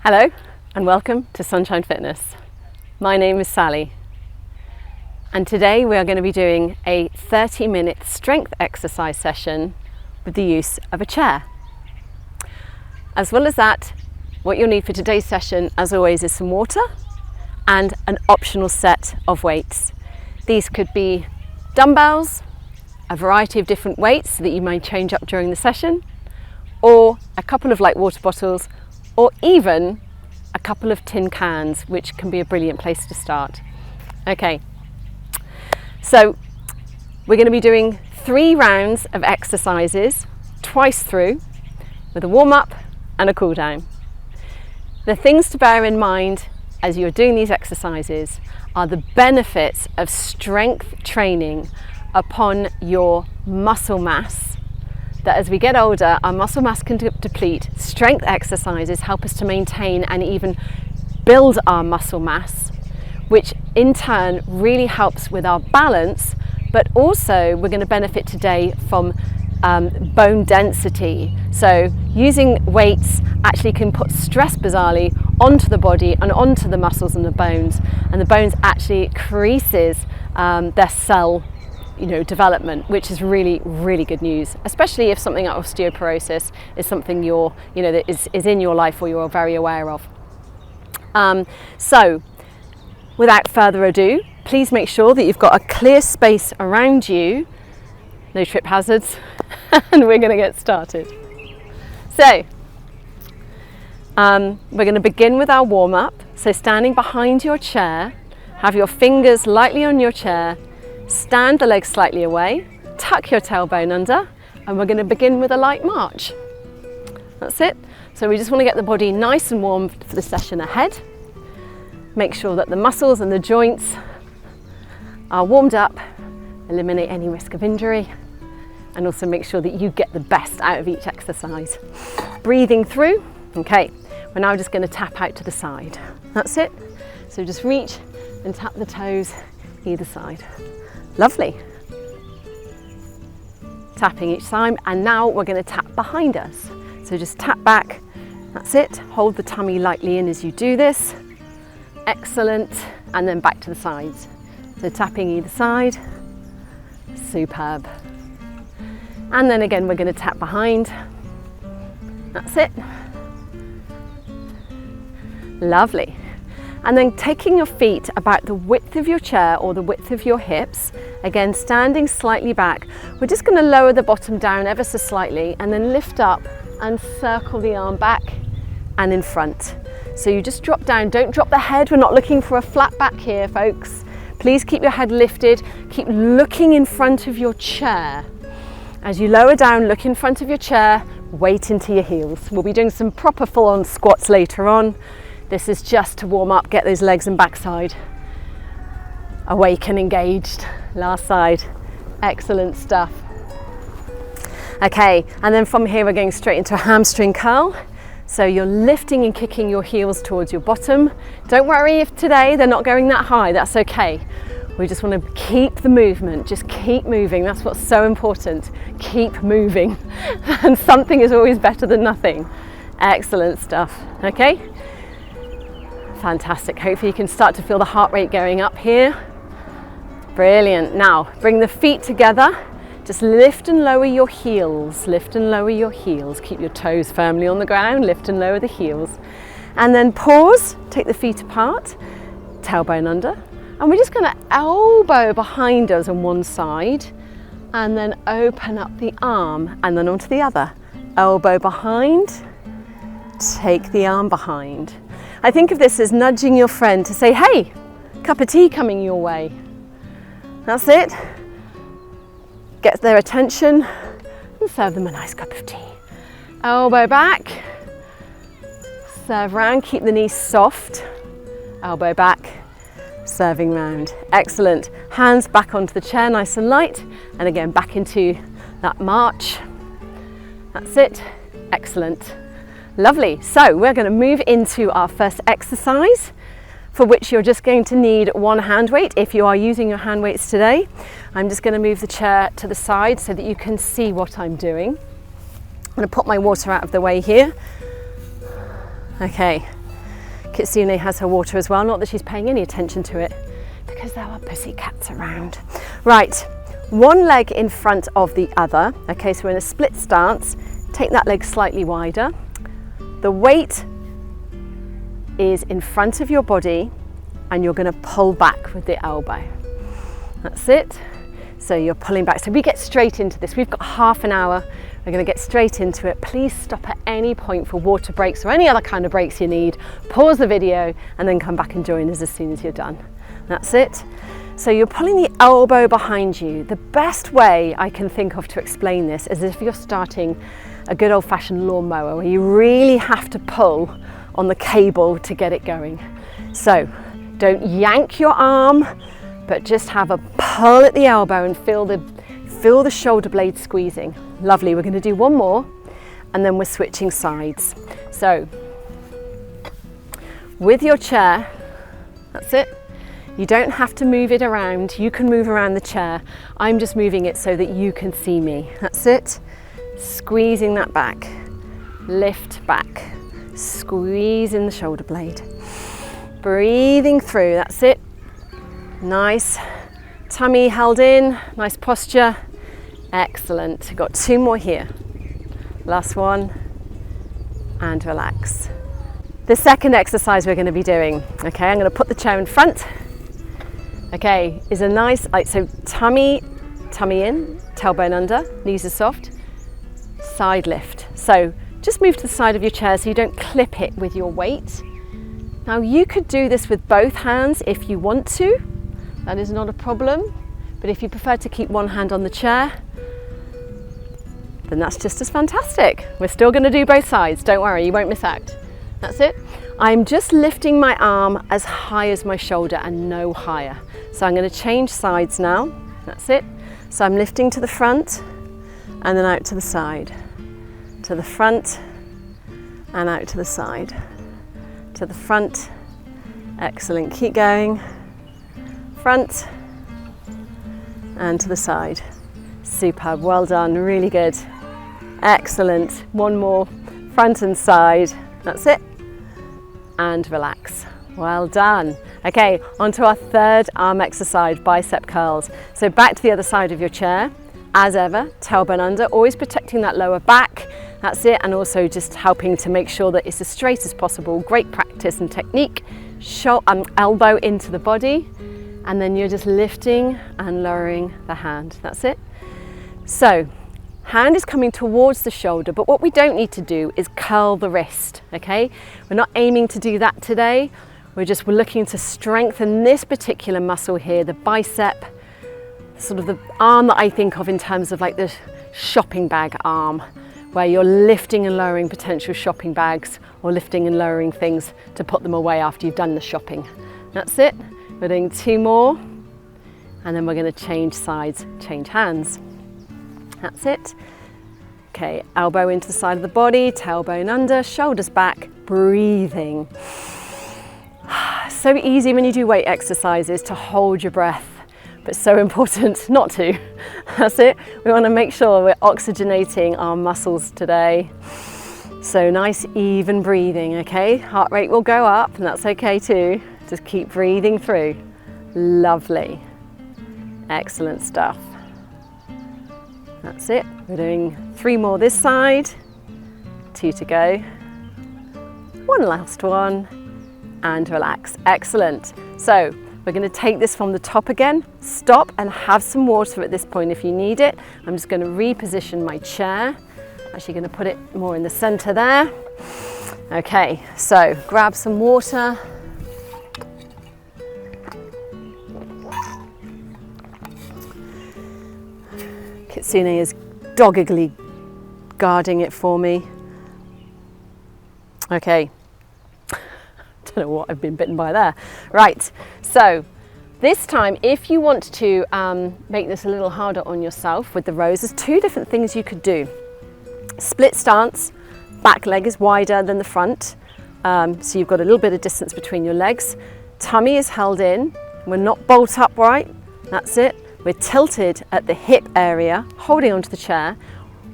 Hello and welcome to Sunshine Fitness. My name is Sally and today we are going to be doing a 30-minute strength exercise session with the use of a chair. As well as that, what you'll need for today's session, as always, is some water and an optional set of weights. These could be dumbbells, a variety of different weights so that you may change up during the session, or a couple of light water bottles, or even a couple of tin cans, which can be a brilliant place to start. Okay, so we're going to be doing 3 rounds of exercises twice through with a warm-up and a cool-down. The things to bear in mind as you're doing these exercises are the benefits of strength training upon your muscle mass. That as we get older, our muscle mass can deplete. Strength exercises help us to maintain and even build our muscle mass, which in turn really helps with our balance, but also we're going to benefit today from bone density. So using weights actually can put stress bizarrely onto the body and onto the muscles and the bones actually increases their cell development, which is really, really good news, especially if something like osteoporosis is something that is in your life or you're very aware of. So without further ado, please make sure that you've got a clear space around you, no trip hazards, and we're going to get started. So we're going to begin with our warm-up. So standing behind your chair, have your fingers lightly on your chair, stand the legs slightly away, tuck your tailbone under, and we're going to begin with a light march. That's it. So we just want to get the body nice and warm for the session ahead. Make sure that the muscles and the joints are warmed up, eliminate any risk of injury, and also make sure that you get the best out of each exercise. Breathing through. Okay, we're now just going to tap out to the side. That's it. So just reach and tap the toes either side. Lovely. Tapping each side, and now we're going to tap behind us. So just tap back. That's it. Hold the tummy lightly in as you do this. Excellent. And then back to the sides. So tapping either side. Superb. And then again we're going to tap behind. That's it. Lovely. And then taking your feet about the width of your chair or the width of your hips, again standing slightly back, we're just going to lower the bottom down ever so slightly and then lift up and circle the arm back and in front. So you just drop down, don't drop the head, we're not looking for a flat back here folks. Please keep your head lifted, keep looking in front of your chair. As you lower down, look in front of your chair, weight into your heels. We'll be doing some proper full-on squats later on. This is just to warm up, get those legs and backside awake and engaged. Last side. Excellent stuff. Okay, and then from here we're going straight into a hamstring curl. So you're lifting and kicking your heels towards your bottom. Don't worry if today they're not going that high, that's okay. We just want to keep the movement, just keep moving. That's what's so important. Keep moving. And something is always better than nothing. Excellent stuff. Okay? Fantastic. Hopefully you can start to feel the heart rate going up here. Brilliant. Now bring the feet together. Just lift and lower your heels. Lift and lower your heels. Keep your toes firmly on the ground. Lift and lower the heels. And then pause. Take the feet apart. Tailbone under. And we're just going to elbow behind us on one side. And then open up the arm. And then onto the other. Elbow behind. Take the arm behind. I think of this as nudging your friend to say, hey, cup of tea coming your way. That's it. Get their attention and serve them a nice cup of tea. Elbow back, serve round, keep the knees soft. Elbow back, serving round. Excellent. Hands back onto the chair, nice and light. And again, back into that march. That's it. Excellent. Lovely. So we're going to move into our first exercise, for which you're just going to need one hand weight. If you are using your hand weights today, I'm just going to move the chair to the side so that you can see what I'm doing. I'm going to put my water out of the way here. Okay, Kitsune has her water as well, not that she's paying any attention to it because there are pussycats around. Right, one leg in front of the other. Okay, so we're in a split stance. Take that leg slightly wider. The weight is in front of your body and you're going to pull back with the elbow. That's it. So you're pulling back. So we get straight into this. We've got half an hour. We're going to get straight into it. Please stop at any point for water breaks or any other kind of breaks you need. Pause the video and then come back and join us as soon as you're done. That's it. So you're pulling the elbow behind you. The best way I can think of to explain this is if you're starting a good old-fashioned lawnmower where you really have to pull on the cable to get it going. So don't yank your arm, but just have a pull at the elbow and feel the shoulder blade squeezing. Lovely. We're going to do one more and then we're switching sides. So with your chair, that's it. You don't have to move it around. You can move around the chair. I'm just moving it so that you can see me. That's it. Squeezing that back. Lift back. Squeezing the shoulder blade. Breathing through. That's it. Nice. Tummy held in. Nice posture. Excellent. We've got two more here. Last one. And relax. The second exercise we're going to be doing, okay, I'm going to put the chair in front. Okay, is a nice, so tummy in, tailbone under, knees are soft, side lift. So just move to the side of your chair so you don't clip it with your weight. Now you could do this with both hands if you want to, that is not a problem. But if you prefer to keep one hand on the chair, then that's just as fantastic. We're still going to do both sides, don't worry, you won't miss out. That's it. I'm just lifting my arm as high as my shoulder and no higher. So I'm going to change sides now. That's it. So I'm lifting to the front and then out to the side. To the front and out to the side. To the front. Excellent. Keep going. Front and to the side. Superb. Well done. Really good. Excellent. One more. Front and side. That's it. And relax. Well done. Okay, on to our third arm exercise, bicep curls. So back to the other side of your chair, as ever, tailbone under, always protecting that lower back. That's it, and also just helping to make sure that it's as straight as possible. Great practice and technique. Elbow into the body, and then you're just lifting and lowering the hand. That's it. So, hand is coming towards the shoulder, but what we don't need to do is curl the wrist, okay? We're not aiming to do that today. We're looking to strengthen this particular muscle here, the bicep, sort of the arm that I think of in terms of like the shopping bag arm, where you're lifting and lowering potential shopping bags or lifting and lowering things to put them away after you've done the shopping. That's it. We're doing two more, and then we're going to change sides, change hands. That's it. Okay, elbow into the side of the body, tailbone under, shoulders back, breathing. So easy when you do weight exercises to hold your breath, but so important not to. That's it. We want to make sure we're oxygenating our muscles today. So nice even breathing, okay? Heart rate will go up and that's okay too. Just keep breathing through. Lovely. Excellent stuff. That's it. We're doing three more this side, two to go. One last one. And relax. Excellent. So we're going to take this from the top again. Stop and have some water at this point if you need it. I'm just going to reposition my chair. Actually going to put it more in the center there. Okay, so grab some water. Kitsune is doggedly guarding it for me. Okay. Don't know what I've been bitten by there. Right, so this time if you want to make this a little harder on yourself with the rows, there's two different things you could do. Split stance, back leg is wider than the front, so you've got a little bit of distance between your legs. Tummy is held in, we're not bolt upright, that's it. We're tilted at the hip area, holding onto the chair.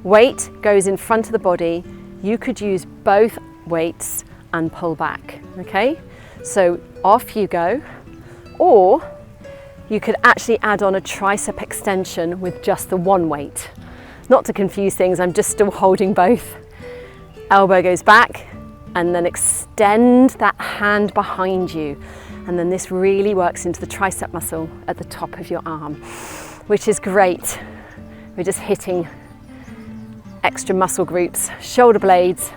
Weight goes in front of the body. You could use both weights and pull back, okay? So off you go, or you could actually add on a tricep extension with just the one weight. Not to confuse things, I'm just still holding both. Elbow goes back, and then extend that hand behind you. And then this really works into the tricep muscle at the top of your arm, which is great. We're just hitting extra muscle groups, shoulder blades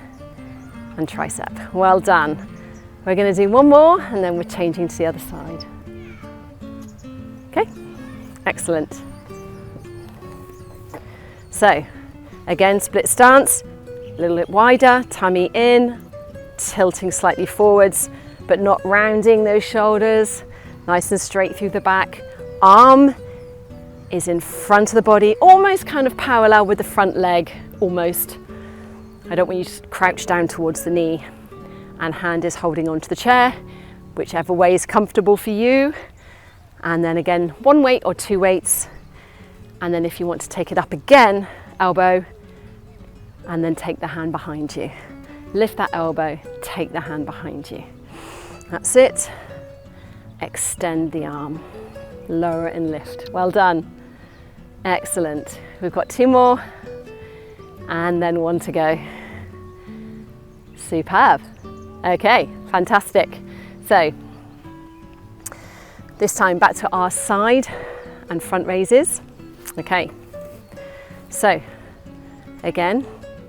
and tricep. Well done. We're going to do one more and then we're changing to the other side. Okay, excellent. So again, split stance, a little bit wider, tummy in, tilting slightly forwards, but not rounding those shoulders, nice and straight through the back. Arm is in front of the body, almost kind of parallel with the front leg, almost. I don't want you to crouch down towards the knee, and hand is holding onto the chair, whichever way is comfortable for you. And then again, one weight or two weights. And then if you want to take it up again, elbow, and then take the hand behind you. Lift that elbow, take the hand behind you. That's it. Extend the arm, lower and lift. Well done. Excellent. We've got two more and then one to go. Superb. Okay, fantastic. So this time back to our side and front raises. Okay, so again,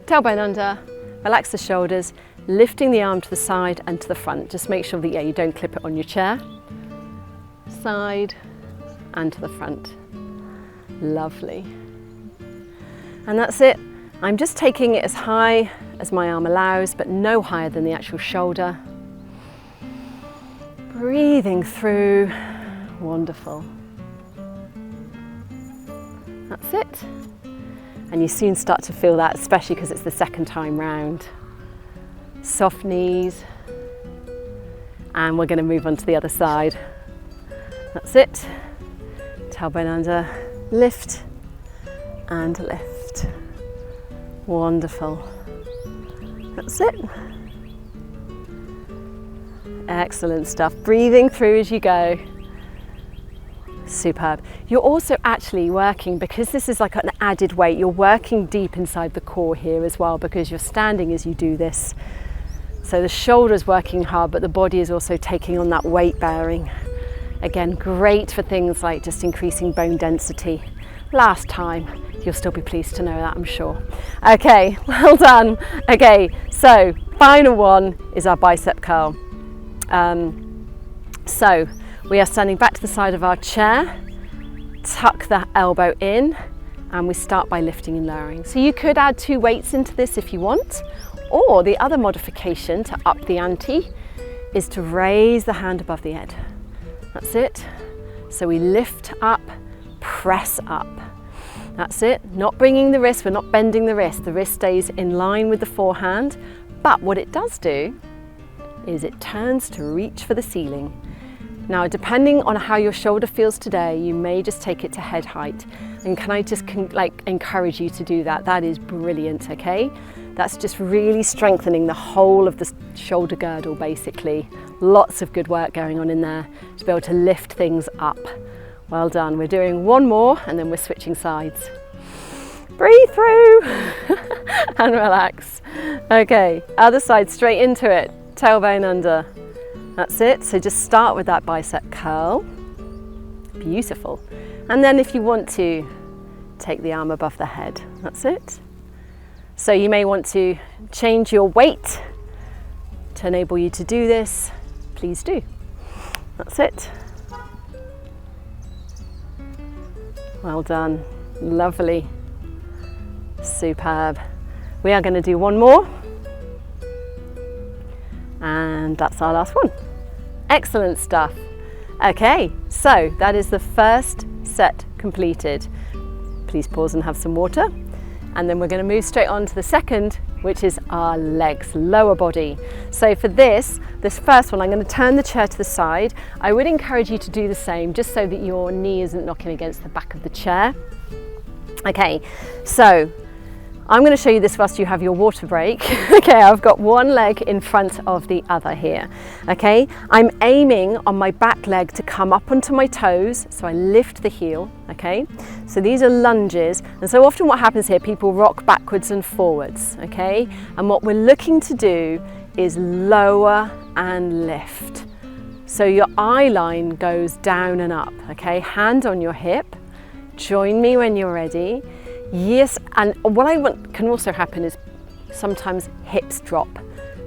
tailbone under, relax the shoulders, lifting the arm to the side and to the front. Just make sure that you don't clip it on your chair. Side and to the front. Lovely. And that's it. I'm just taking it as high as my arm allows, but no higher than the actual shoulder. Breathing through. Wonderful. That's it. And you soon start to feel that, especially because it's the second time round. Soft knees. And we're going to move on to the other side. That's it. Tailbone under, lift and lift. Wonderful. That's it. Excellent stuff. Breathing through as you go. Superb. You're also actually working, because this is like an added weight, you're working deep inside the core here as well, because you're standing as you do this. So the shoulder's working hard, but the body is also taking on that weight bearing. Again, great for things like just increasing bone density. Last time, you'll still be pleased to know that, I'm sure. Okay, well done. Okay, so final one is our bicep curl. So we are standing back to the side of our chair, tuck the elbow in, and we start by lifting and lowering. So you could add two weights into this if you want, or the other modification to up the ante is to raise the hand above the head. That's it. So we lift up, press up. That's it. Not bringing the wrist, we're not bending the wrist. The wrist stays in line with the forehand, but what it does do is it turns to reach for the ceiling. Now, depending on how your shoulder feels today, you may just take it to head height. And can I just encourage you to do that? That is brilliant, okay? That's just really strengthening the whole of the shoulder girdle, basically. Lots of good work going on in there to be able to lift things up. Well done. We're doing one more and then we're switching sides. Breathe through and relax. Okay, other side, straight into it. Tailbone under. That's it. So just start with that bicep curl. Beautiful. And then if you want to, take the arm above the head. That's it. So you may want to change your weight to enable you to do this. Please do. That's it. Well done. Lovely. Superb. We are going to do one more. And that's our last one. Excellent stuff. Okay, so that is the first set completed. Please pause and have some water. And then we're going to move straight on to the second, which is our legs, lower body. So for this first one, I'm going to turn the chair to the side. I would encourage you to do the same, just so that your knee isn't knocking against the back of the chair. Okay, so I'm going to show you this whilst you have your water break. Okay, I've got one leg in front of the other here. Okay, I'm aiming on my back leg to come up onto my toes, so I lift the heel. Okay, so these are lunges, and so often what happens here, people rock backwards and forwards. Okay, and what we're looking to do is lower and lift. So your eye line goes down and up. Okay, hand on your hip. Join me when you're ready. Yes, and what I want can also happen is sometimes hips drop.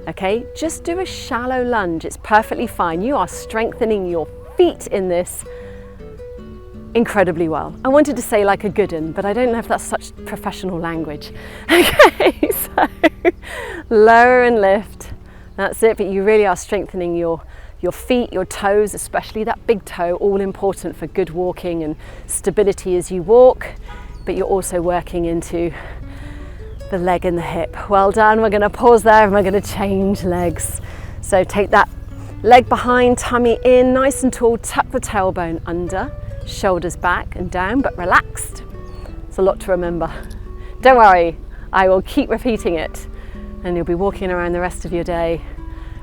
Okay, just do a shallow lunge. It's perfectly fine. You are strengthening your feet in this incredibly well. I wanted to say like a good one, but I don't know if that's such professional language. Okay, so lower and lift. That's it, but you really are strengthening your feet, your toes, especially that big toe, all important for good walking and stability as you walk. But you're also working into the leg and the hip. Well done. We're going to pause there and we're going to change legs. So take that leg behind, tummy in, nice and tall, tuck the tailbone under, shoulders back and down, but relaxed. It's a lot to remember. Don't worry, I will keep repeating it and you'll be walking around the rest of your day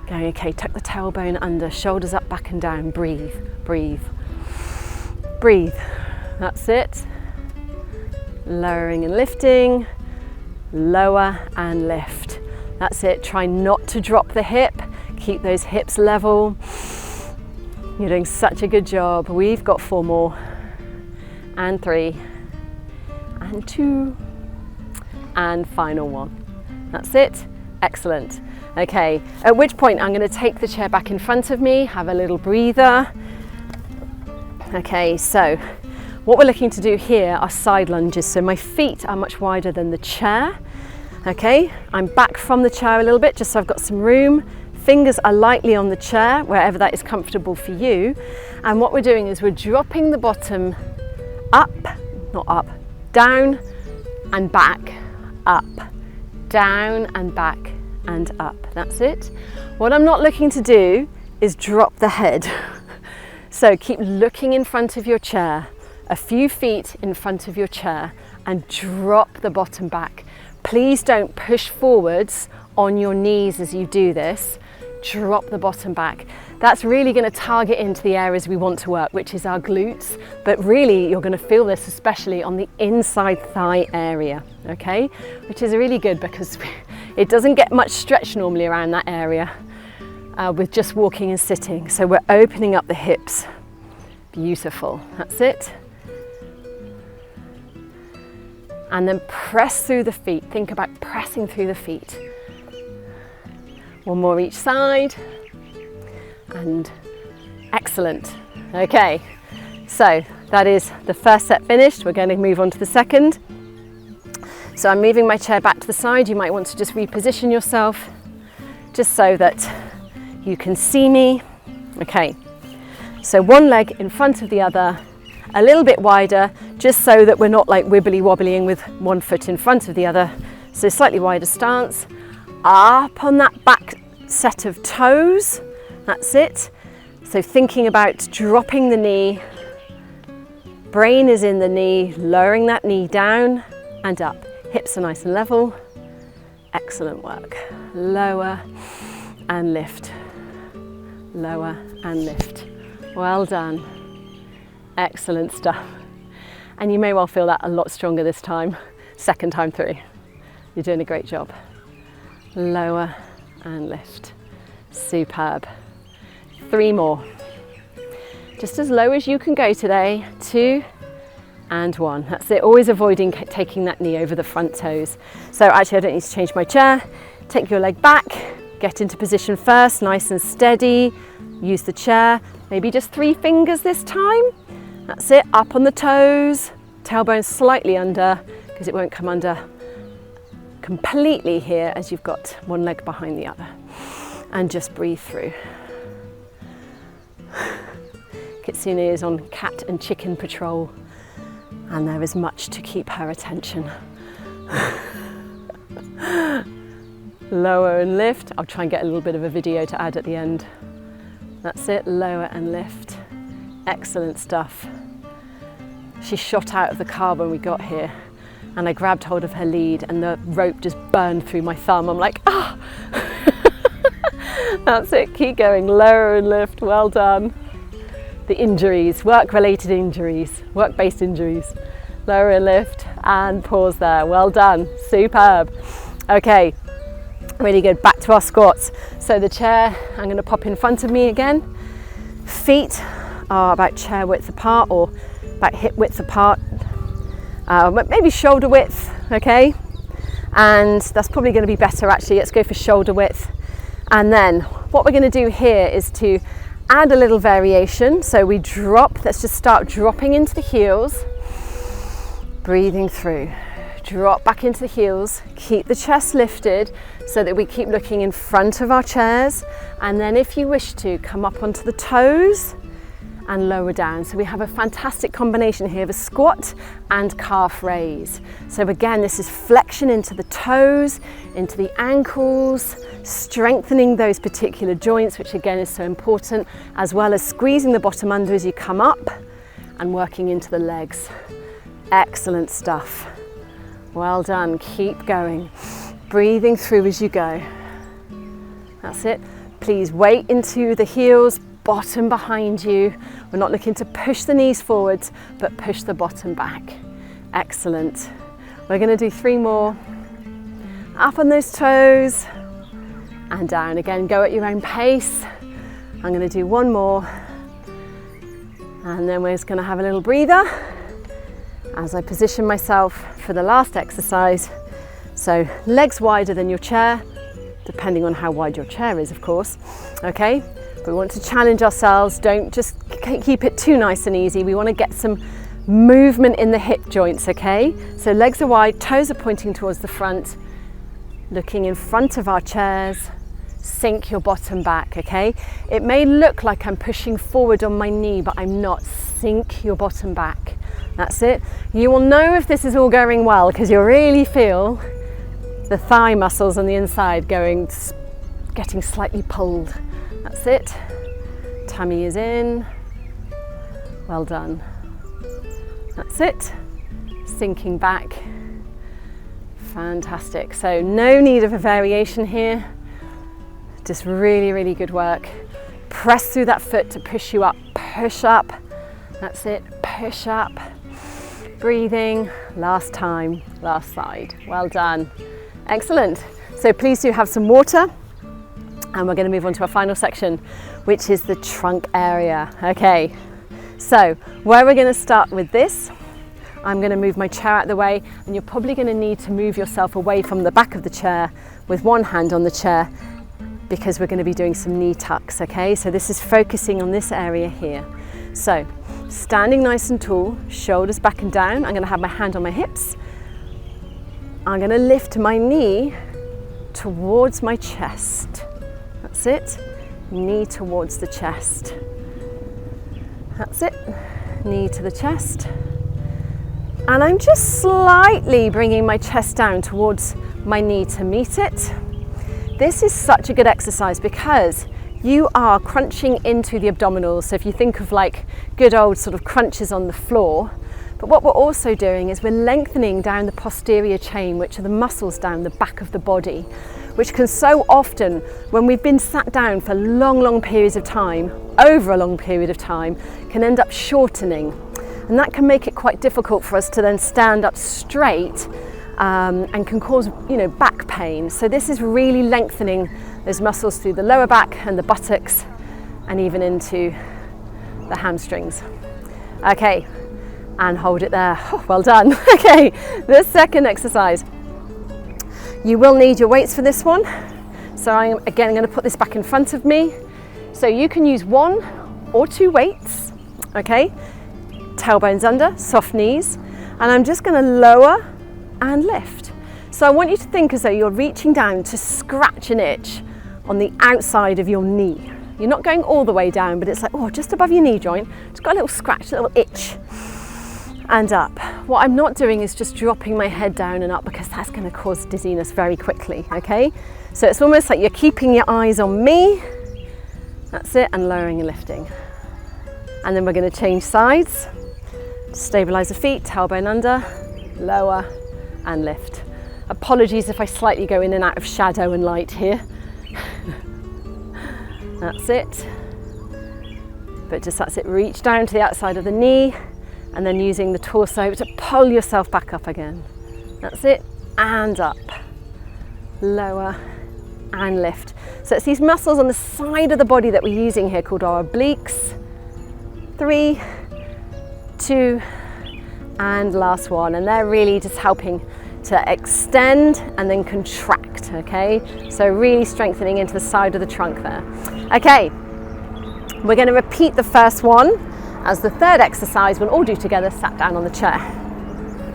going, okay, tuck the tailbone under, shoulders up, back and down, breathe, breathe, breathe. That's it. Lowering and lifting, lower and lift. That's it. Try not to drop the hip. Keep those hips level. You're doing such a good job. We've got 4 more. And 3. And 2. And final one. That's it. Excellent. Okay, at which point I'm going to take the chair back in front of me, have a little breather. Okay, so what we're looking to do here are side lunges. So my feet are much wider than the chair. Okay, I'm back from the chair a little bit just so I've got some room. Fingers are lightly on the chair, wherever that is comfortable for you. And what we're doing is we're dropping the bottom up, not up, down and back, up, down and back and up. That's it. What I'm not looking to do is drop the head. So keep looking in front of your chair, a few feet in front of your chair, and drop the bottom back. Please don't push forwards on your knees as you do this. Drop the bottom back. That's really going to target into the areas we want to work, which is our glutes, but really you're going to feel this especially on the inside thigh area, okay? Which is really good because it doesn't get much stretch normally around that area with just walking and sitting. So we're opening up the hips. Beautiful. That's it. And then press through the feet. Think about pressing through the feet. One more each side. And excellent. Okay, so that is the first set finished. We're going to move on to the second. So I'm moving my chair back to the side. You might want to just reposition yourself just so that you can see me. Okay, so one leg in front of the other, a little bit wider, just so that we're not like wibbly wobbling with one foot in front of the other. So slightly wider stance, up on that back set of toes. That's it. So thinking about dropping the knee, brain is in the knee, lowering that knee down and up. Hips are nice and level. Excellent work. Lower and lift. Lower and lift. Well done. Excellent stuff. And you may well feel that a lot stronger this time, second time through. You're doing a great job. Lower and lift. Superb. 3 more. Just as low as you can go today. 2 and 1. That's it. Always avoiding taking that knee over the front toes. So actually I don't need to change my chair. Take your leg back. Get into position first, nice and steady. Use the chair. Maybe just 3 fingers this time. That's it. Up on the toes. Tailbone slightly under because it won't come under completely here as you've got one leg behind the other. And just breathe through. Kitsune is on cat and chicken patrol, and there is much to keep her attention. Lower and lift. I'll try and get a little bit of a video to add at the end. That's it, lower and lift. Excellent stuff. She shot out of the car when we got here. and I grabbed hold of her lead and the rope just burned through my thumb. I'm like, ah! That's it, keep going, lower and lift, well done. The injuries, work-related injuries, work-based injuries. Lower and lift and pause there, well done, superb. Okay, really good, back to our squats. So the chair, I'm gonna pop in front of me again. Feet are about chair width apart or about hip width apart, maybe shoulder width, okay? And that's probably gonna be better actually, let's go for shoulder width. And then what we're gonna do here is to add a little variation. So we drop, let's just start dropping into the heels, breathing through. Drop back into the heels, keep the chest lifted so that we keep looking in front of our chairs. And then if you wish to, come up onto the toes and lower down. So we have a fantastic combination here of a squat and calf raise. So again, this is flexion into the toes, into the ankles, strengthening those particular joints, which again is so important, as well as squeezing the bottom under as you come up and working into the legs. Excellent stuff. Well done, keep going. Breathing through as you go. That's it. Please weight into the heels, bottom behind you. We're not looking to push the knees forwards, but push the bottom back. Excellent. We're going to do 3 more. Up on those toes and down again. Go at your own pace. I'm going to do 1 more. And then we're just going to have a little breather as I position myself for the last exercise. So legs wider than your chair, depending on how wide your chair is, of course. Okay, we want to challenge ourselves. Don't just keep it too nice and easy. We want to get some movement in the hip joints, okay? So legs are wide, toes are pointing towards the front, looking in front of our chairs. Sink your bottom back, okay? It may look like I'm pushing forward on my knee, but I'm not. Sink your bottom back. That's it. You will know if this is all going well because you'll really feel the thigh muscles on the inside getting slightly pulled. That's it. Tummy is in. Well done. That's it. Sinking back. Fantastic. So no need of a variation here. Just really, really good work. Press through that foot to push you up. Push up. That's it. Push up. Breathing. Last time. Last side. Well done. Excellent. So please do have some water. And we're going to move on to our final section, which is the trunk area. Okay. So where we're going to start with this, I'm going to move my chair out of the way, and you're probably going to need to move yourself away from the back of the chair with one hand on the chair, because we're going to be doing some knee tucks, okay? So this is focusing on this area here. So standing nice and tall, shoulders back and down. I'm going to have my hand on my hips. I'm going to lift my knee towards my chest. That's it. Knee towards the chest. That's it. Knee to the chest. And I'm just slightly bringing my chest down towards my knee to meet it. This is such a good exercise because you are crunching into the abdominals. So if you think of like good old sort of crunches on the floor, but what we're also doing is we're lengthening down the posterior chain, which are the muscles down the back of the body, which can so often, when we've been sat down for long periods of time, over a long period of time, can end up shortening. And that can make it quite difficult for us to then stand up straight and can cause, back pain. So this is really lengthening those muscles through the lower back and the buttocks and even into the hamstrings. Okay, and hold it there. Oh, well done. Okay, the second exercise. You will need your weights for this one. So I'm going to put this back in front of me. So you can use 1 or 2 weights, okay? Tailbones under, soft knees. And I'm just going to lower and lift. So I want you to think as though you're reaching down to scratch an itch on the outside of your knee. You're not going all the way down, but it's like, just above your knee joint. It's got a little scratch, a little itch. And up. What I'm not doing is just dropping my head down and up, because that's going to cause dizziness very quickly, okay? So it's almost like you're keeping your eyes on me. That's it, and lowering and lifting. And then we're going to change sides. Stabilize the feet, tailbone under, lower and lift. Apologies if I slightly go in and out of shadow and light here. That's it. But just that's it, reach down to the outside of the knee and then using the torso to pull yourself back up again. That's it, and up, lower and lift. So it's these muscles on the side of the body that we're using here called our obliques. 3, 2, and last one. And they're really just helping to extend and then contract, okay? So really strengthening into the side of the trunk there. Okay, we're going to repeat the first one as the third exercise we'll all do together, sat down on the chair.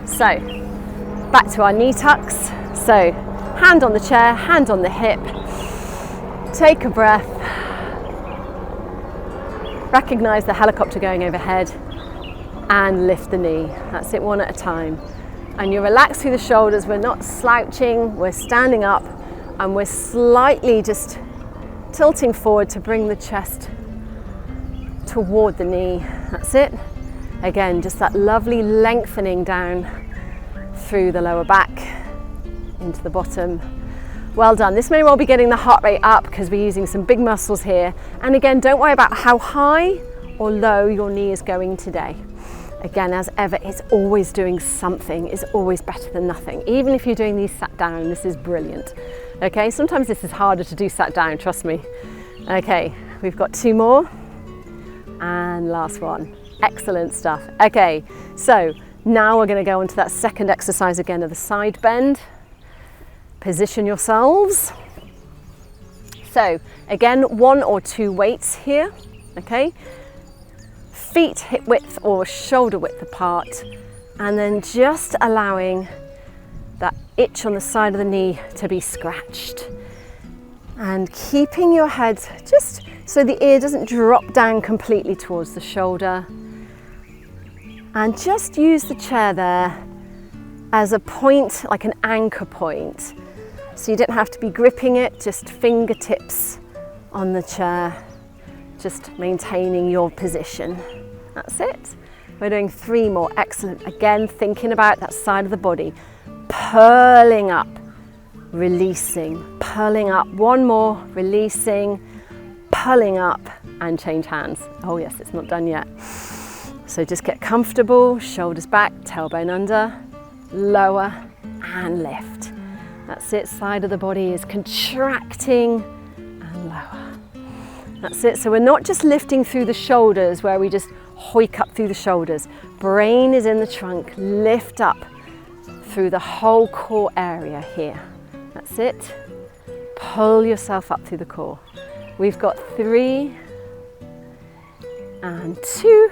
So, back to our knee tucks. So, hand on the chair, hand on the hip. Take a breath. Recognize the helicopter going overhead and lift the knee. That's it, one at a time. And you relax through the shoulders. We're not slouching, we're standing up and we're slightly just tilting forward to bring the chest toward the knee. That's it. Again, just that lovely lengthening down through the lower back into the bottom. Well done. This may well be getting the heart rate up because we're using some big muscles here. And again, don't worry about how high or low your knee is going today. Again, as ever, it's always doing something. It's always better than nothing. Even if you're doing these sat down, this is brilliant. Okay, sometimes this is harder to do sat down, trust me. Okay, we've got 2 more. And last one. Excellent stuff. Okay, so now we're going to go into that second exercise again of the side bend. Position yourselves. So again, 1 or 2 weights here, okay? Feet hip width or shoulder width apart, and then just allowing that itch on the side of the knee to be scratched. And keeping your head just so the ear doesn't drop down completely towards the shoulder. And just use the chair there as a point, like an anchor point. So you don't have to be gripping it, just fingertips on the chair, just maintaining your position. That's it. We're doing 3 more. Excellent. Again, thinking about that side of the body, purling up, releasing, purling up. 1 more, releasing, pulling up, and change hands. Oh yes, it's not done yet. So just get comfortable, shoulders back, tailbone under, lower and lift. That's it, side of the body is contracting and lower. That's it, so we're not just lifting through the shoulders where we just hoik up through the shoulders. Brain is in the trunk, lift up through the whole core area here. That's it, pull yourself up through the core. We've got 3 and 2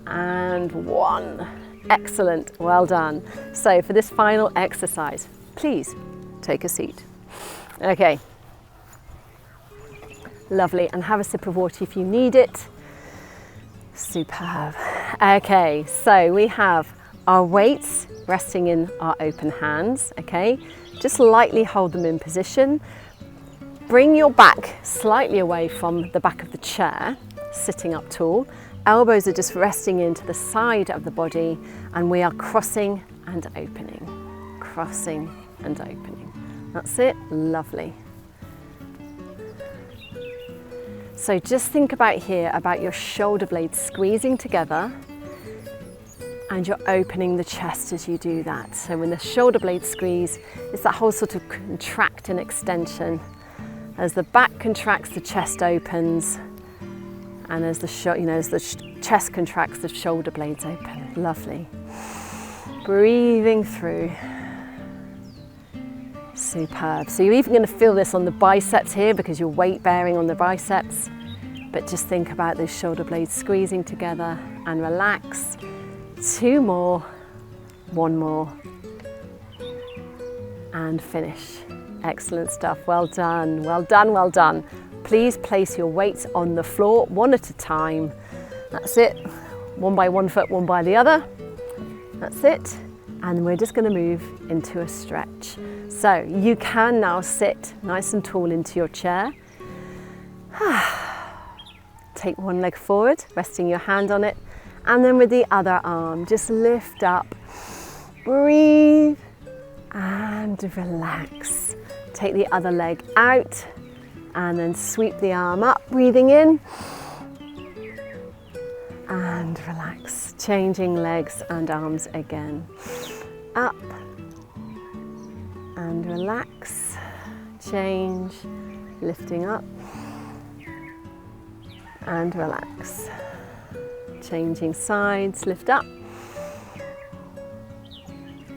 and 1. Excellent, well done. So for this final exercise, please take a seat. Okay, lovely, and have a sip of water if you need it. Superb. Okay, so we have our weights resting in our open hands, okay? Just lightly hold them in position. Bring your back slightly away from the back of the chair, sitting up tall. Elbows are just resting into the side of the body, and we are crossing and opening, crossing and opening. That's it, lovely. So just think about here, about your shoulder blades squeezing together, and you're opening the chest as you do that. So when the shoulder blades squeeze, it's that whole sort of contract and extension. As the back contracts, the chest opens. And as the chest contracts, the shoulder blades open. Lovely. Breathing through. Superb. So you're even going to feel this on the biceps here because you're weight bearing on the biceps. But just think about those shoulder blades squeezing together and relax. 2 more, 1 more, and finish. Excellent stuff. Well done, well done, well done. Please place your weights on the floor 1 at a time. That's it. 1 by 1 foot, 1 by the other. That's it. And we're just going to move into a stretch. So you can now sit nice and tall into your chair. Take 1 leg forward, resting your hand on it. And then with the other arm, just lift up Breathe and relax. Take the other leg out and then sweep the arm up, breathing in and relax. Changing legs and arms again. Up and relax. Change, lifting up and relax. Changing sides, lift up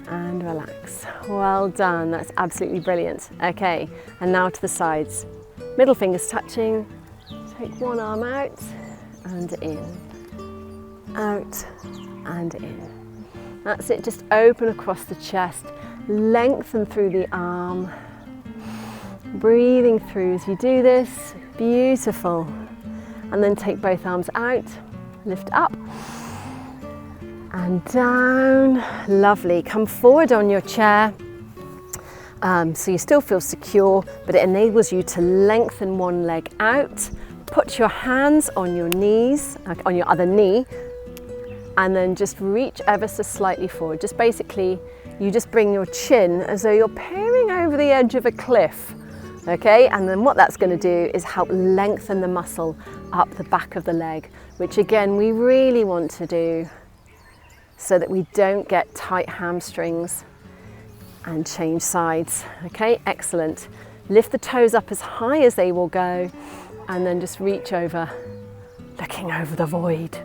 and relax. Well done, that's absolutely brilliant. Okay, and now to the sides. Middle fingers touching. Take one arm out and in. Out and in. That's it, just open across the chest. Lengthen through the arm. Breathing through as you do this. Beautiful. And then take both arms out. Lift up and down. Lovely. Come forward on your chair. So you still feel secure, but it enables you to lengthen one leg out. Put your hands on your knees, on your other knee, and then just reach ever so slightly forward. Just basically, you just bring your chin as though you're peering over the edge of a cliff. Okay, and then what that's going to do is help lengthen the muscle up the back of the leg, which again we really want to do so that we don't get tight hamstrings. And change sides. Okay, excellent. Lift the toes up as high as they will go and then just reach over, looking over the void.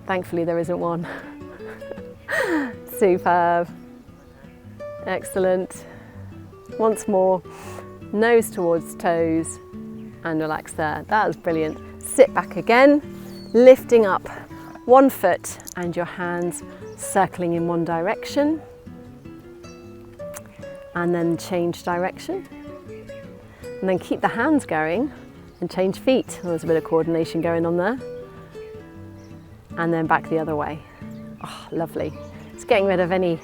Thankfully there isn't one. Superb. Excellent. Once more, nose towards toes and relax there. That was brilliant. Sit back again, lifting up one foot and your hands circling in one direction. And then change direction. And then keep the hands going and change feet. There's a bit of coordination going on there. And then back the other way. Oh, lovely. It's getting rid of any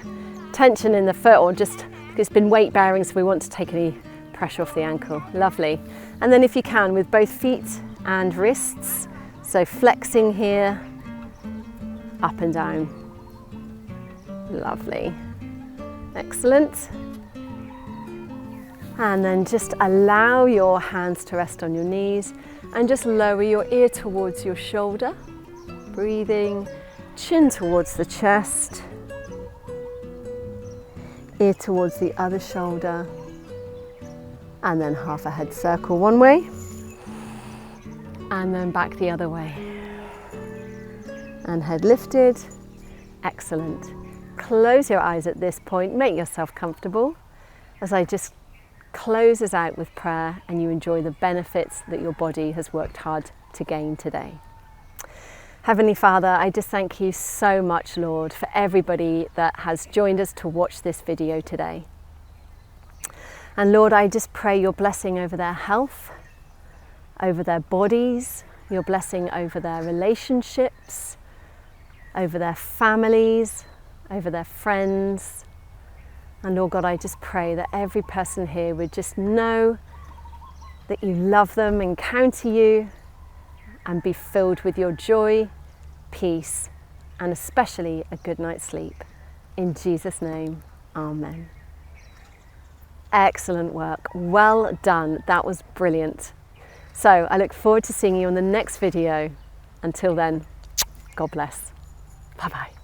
tension in the foot or just, it's been weight bearing, so we want to take any pressure off the ankle. Lovely. And then if you can, with both feet and wrists, so flexing here, up and down. Lovely. Excellent. And then just allow your hands to rest on your knees and just lower your ear towards your shoulder. Breathing, chin towards the chest, ear towards the other shoulder, and then half a head circle one way, and then back the other way. And head lifted. Excellent. Close your eyes at this point, make yourself comfortable as I just close us out with prayer and you enjoy the benefits that your body has worked hard to gain today. Heavenly Father, I just thank you so much, Lord, for everybody that has joined us to watch this video today. And Lord, I just pray your blessing over their health, over their bodies, your blessing over their relationships, over their families, over their friends. And Lord God, I just pray that every person here would just know that you love them, encounter you, and be filled with your joy, peace, and especially a good night's sleep. In Jesus' name, amen. Excellent work. Well done. That was brilliant. So I look forward to seeing you on the next video. Until then, God bless. Bye-bye.